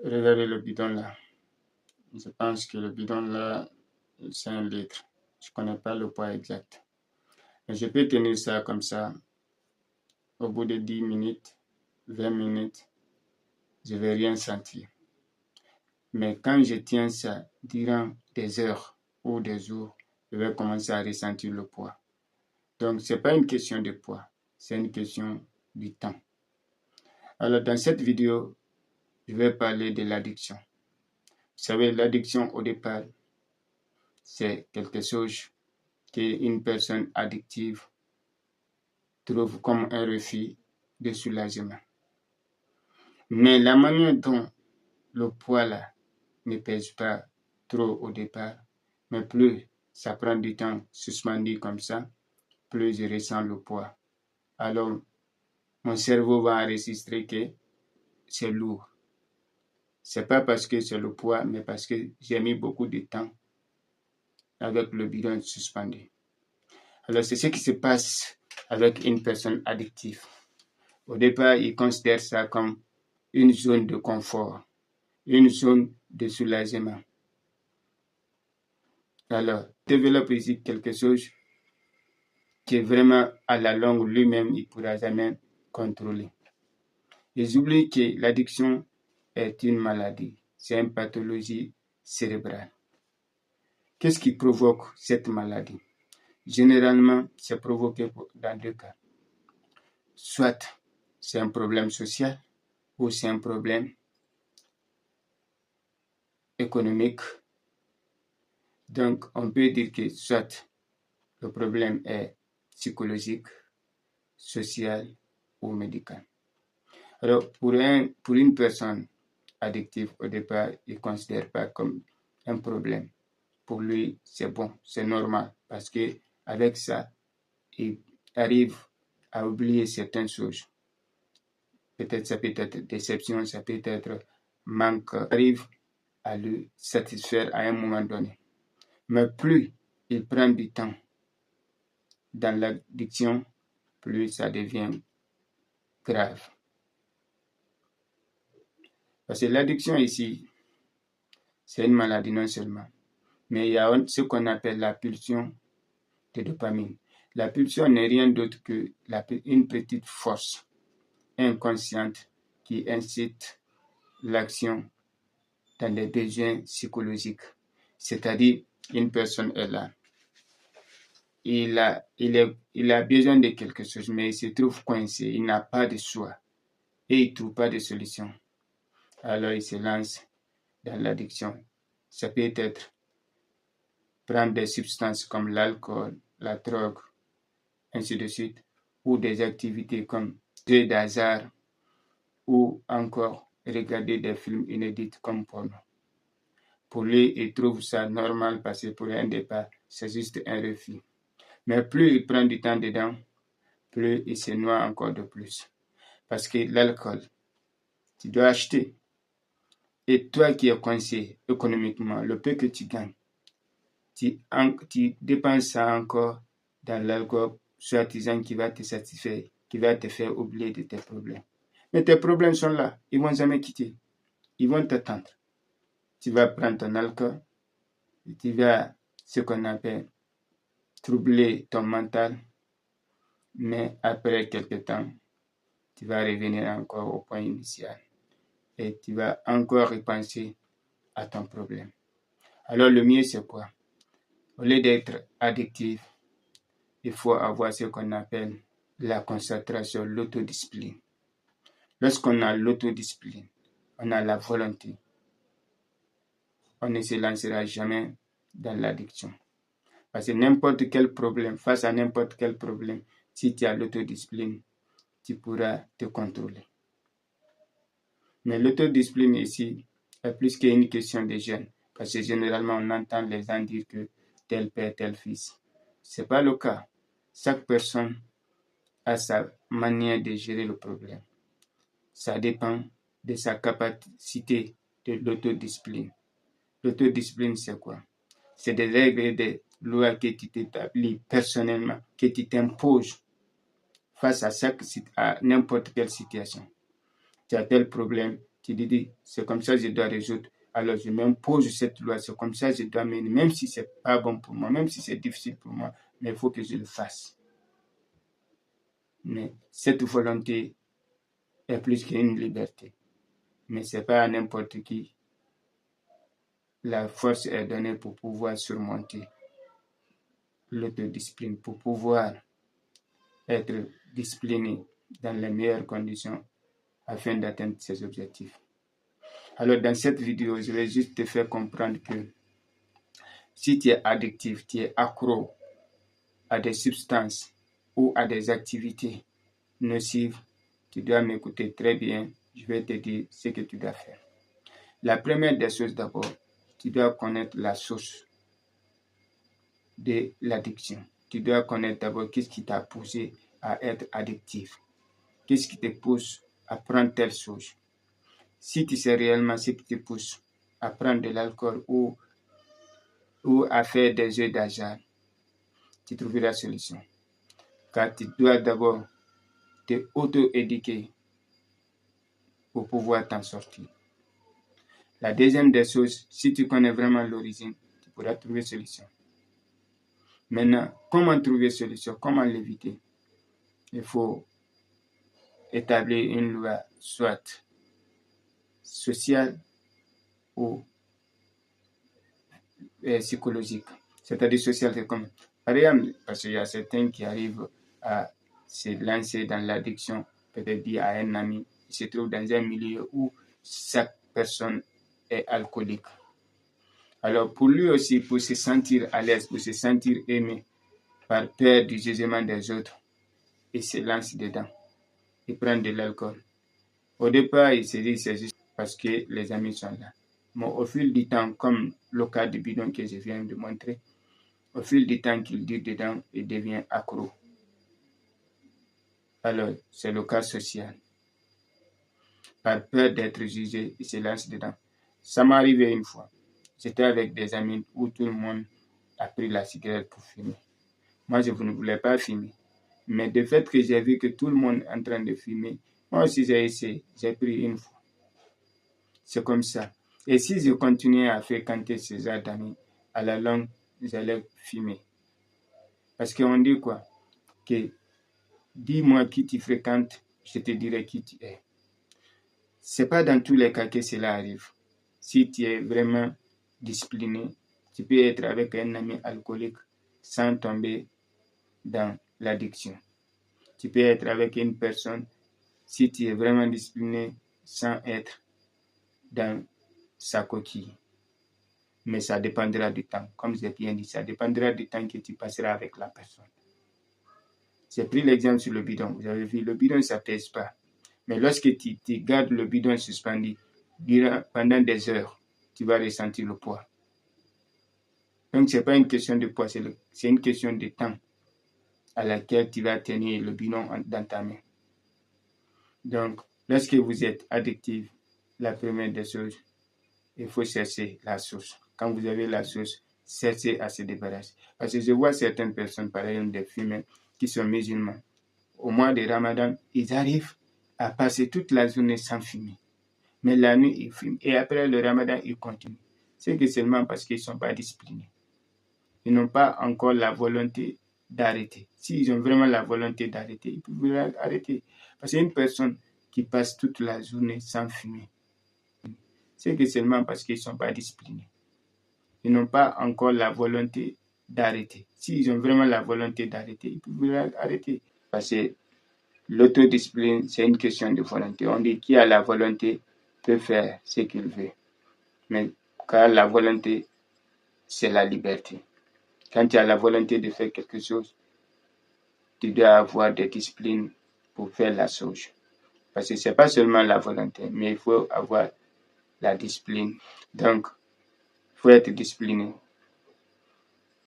Regardez le bidon là. Je pense que le bidon là, c'est 1 litre. Je ne connais pas le poids exact. Mais je peux tenir ça comme ça. Au bout de 10 minutes, 20 minutes, je ne vais rien sentir. Mais quand je tiens ça durant des heures ou des jours, je vais commencer à ressentir le poids. Donc, ce n'est pas une question de poids, c'est une question du temps. Alors, dans cette vidéo, je vais parler de l'addiction. Vous savez, l'addiction au départ, c'est quelque chose qu'une personne addictive trouve comme un refuge de soulagement. Mais la manière dont le poids là ne pèse pas trop au départ, mais plus ça prend du temps suspendu comme ça, plus je ressens le poids. Alors, mon cerveau va enregistrer que c'est lourd. C'est pas parce que c'est le poids, mais parce que j'ai mis beaucoup de temps avec le bidon suspendu. Alors, c'est ce qui se passe avec une personne addictive. Au départ, il considère ça comme une zone de confort, une zone de soulagement. Alors, il développe ici quelque chose qui est vraiment à la longue, lui-même, il ne pourra jamais contrôler. Ils oublient que l'addiction est une maladie, c'est une pathologie cérébrale. Qu'est-ce qui provoque cette maladie? Généralement, c'est provoqué dans 2 cas. Soit c'est un problème social ou c'est un problème économique. Donc, on peut dire que soit le problème est psychologique, social ou médical. Alors, pour une personne addictive, au départ, il ne considère pas comme un problème. Pour lui, c'est bon, c'est normal, parce qu'avec ça, il arrive à oublier certaines choses. Peut-être ça peut être déception, ça peut être manque, arrive à le satisfaire à un moment donné. Mais plus il prend du temps dans l'addiction, plus ça devient grave. Parce que l'addiction ici, c'est une maladie non seulement, mais il y a ce qu'on appelle la pulsion de dopamine. La pulsion n'est rien d'autre que une petite force inconsciente qui incite l'action dans les besoins psychologiques. C'est-à-dire, une personne est là. Il a besoin de quelque chose, mais il se trouve coincé. Il n'a pas de choix et il ne trouve pas de solution. Alors, il se lance dans l'addiction. Ça peut être prendre des substances comme l'alcool, la drogue, ainsi de suite, ou des activités comme jeux d'hasard, ou encore regarder des films inédits comme porno. Pour lui, il trouve ça normal parce que pour un départ, c'est juste un refus. Mais plus il prend du temps dedans, plus il se noie encore de plus. Parce que l'alcool, tu dois acheter. Et toi qui es coincé économiquement, le peu que tu gagnes, tu dépenses ça encore dans l'alcool, soi-disant qui va te satisfaire, qui va te faire oublier de tes problèmes. Mais tes problèmes sont là, ils ne vont jamais quitter. Ils vont t'attendre. Tu vas prendre ton alcool, et tu vas, ce qu'on appelle, troubler ton mental, mais après quelque temps, tu vas revenir encore au point initial et tu vas encore repenser à ton problème. Alors le mieux c'est quoi? Au lieu d'être addictif, il faut avoir ce qu'on appelle la concentration, l'autodiscipline. Lorsqu'on a l'autodiscipline, on a la volonté, on ne se lancera jamais dans l'addiction. Parce que n'importe quel problème, face à n'importe quel problème, si tu as l'autodiscipline, tu pourras te contrôler. Mais l'autodiscipline ici est plus qu'une question de jeunes. Parce que généralement, on entend les gens dire que tel père, tel fils. Ce n'est pas le cas. Chaque personne a sa manière de gérer le problème. Ça dépend de sa capacité de l'autodiscipline. L'autodiscipline, c'est quoi? C'est des règles et des lois que tu t'établis personnellement, que tu t'imposes face à n'importe quelle situation. Tu as tel problème, Tu dis, c'est comme ça que je dois résoudre. Alors je m'impose cette loi, c'est comme ça que je dois mener, même si ce n'est pas bon pour moi, même si c'est difficile pour moi, mais il faut que je le fasse. Mais cette volonté est plus qu'une liberté. Mais ce n'est pas à n'importe qui. La force est donnée pour pouvoir surmonter l'autodiscipline, pour pouvoir être discipliné dans les meilleures conditions afin d'atteindre ses objectifs. Alors dans cette vidéo, je vais juste te faire comprendre que si tu es addictif, tu es accro à des substances ou à des activités nocives, tu dois m'écouter très bien. Je vais te dire ce que tu dois faire. La première des choses d'abord, tu dois connaître la source de l'addiction. Tu dois connaître d'abord qu'est-ce qui t'a poussé à être addictif. Qu'est-ce qui te pousse à prendre telle chose. Si tu sais réellement ce qui te pousse à prendre de l'alcool ou à faire des jeux d'argent, tu trouveras la solution. Car tu dois d'abord te auto-éduquer pour pouvoir t'en sortir. La deuxième des choses, si tu connais vraiment l'origine, tu pourras trouver solution. Maintenant, comment trouver solution? Comment l'éviter? Il faut établir une loi soit sociale ou psychologique. C'est-à-dire sociale, c'est comme par exemple, parce qu'il y a certains qui arrivent à se lancer dans l'addiction, peut-être dit à un ami, il se trouve dans un milieu où chaque personne est alcoolique. Alors pour lui aussi, pour se sentir à l'aise, pour se sentir aimé, par peur du jugement des autres, il se lance dedans. Il prend de l'alcool. Au départ, il se dit c'est juste parce que les amis sont là. Mais au fil du temps, comme le cas du bidon que je viens de montrer, au fil du temps qu'il dure dedans, il devient accro. Alors, c'est le cas social. Par peur d'être jugé, il se lance dedans. Ça m'est arrivé une fois. J'étais avec des amis où tout le monde a pris la cigarette pour fumer. Moi, je ne voulais pas fumer. Mais de fait que j'ai vu que tout le monde est en train de fumer, moi aussi j'ai essayé, j'ai pris une fois. C'est comme ça. Et si je continuais à fréquenter ces genres d'amis, à la longue, j'allais fumer. Parce qu'on dit quoi? Que dis-moi qui tu fréquentes, je te dirai qui tu es. C'est pas dans tous les cas que cela arrive. Si tu es vraiment discipliné, tu peux être avec un ami alcoolique sans tomber dans l'addiction. Tu peux être avec une personne, si tu es vraiment discipliné, sans être dans sa coquille. Mais ça dépendra du temps. Comme j'ai bien dit, ça dépendra du temps que tu passeras avec la personne. J'ai pris l'exemple sur le bidon. Vous avez vu, le bidon, ça ne pèse pas. Mais lorsque tu gardes le bidon suspendu pendant des heures, tu vas ressentir le poids. Donc, ce n'est pas une question de poids, c'est une question de temps à laquelle tu vas tenir le bidon dans ta main. Donc, lorsque vous êtes addictif, la première des choses, il faut chercher la source. Quand vous avez la source, cherchez à se débarrasser. Parce que je vois certaines personnes, par exemple des fumeurs, qui sont musulmans. Au mois de Ramadan, ils arrivent à passer toute la journée sans fumer. Mais la nuit, ils fument. Et après le Ramadan, ils continuent. C'est que seulement parce qu'ils ne sont pas disciplinés. Ils n'ont pas encore la volonté d'arrêter. S'ils ont vraiment la volonté d'arrêter, ils peuvent arrêter. Parce qu'une personne qui passe toute la journée sans fumer, c'est que seulement parce qu'ils ne sont pas disciplinés. Ils n'ont pas encore la volonté d'arrêter. S'ils ont vraiment la volonté d'arrêter, ils peuvent arrêter. Parce que l'autodiscipline, c'est une question de volonté. On dit qui a la volonté peut faire ce qu'il veut. Mais car la volonté, c'est la liberté. Quand tu as la volonté de faire quelque chose, tu dois avoir des disciplines pour faire la chose. Parce que ce n'est pas seulement la volonté, mais il faut avoir la discipline. Donc, il faut être discipliné.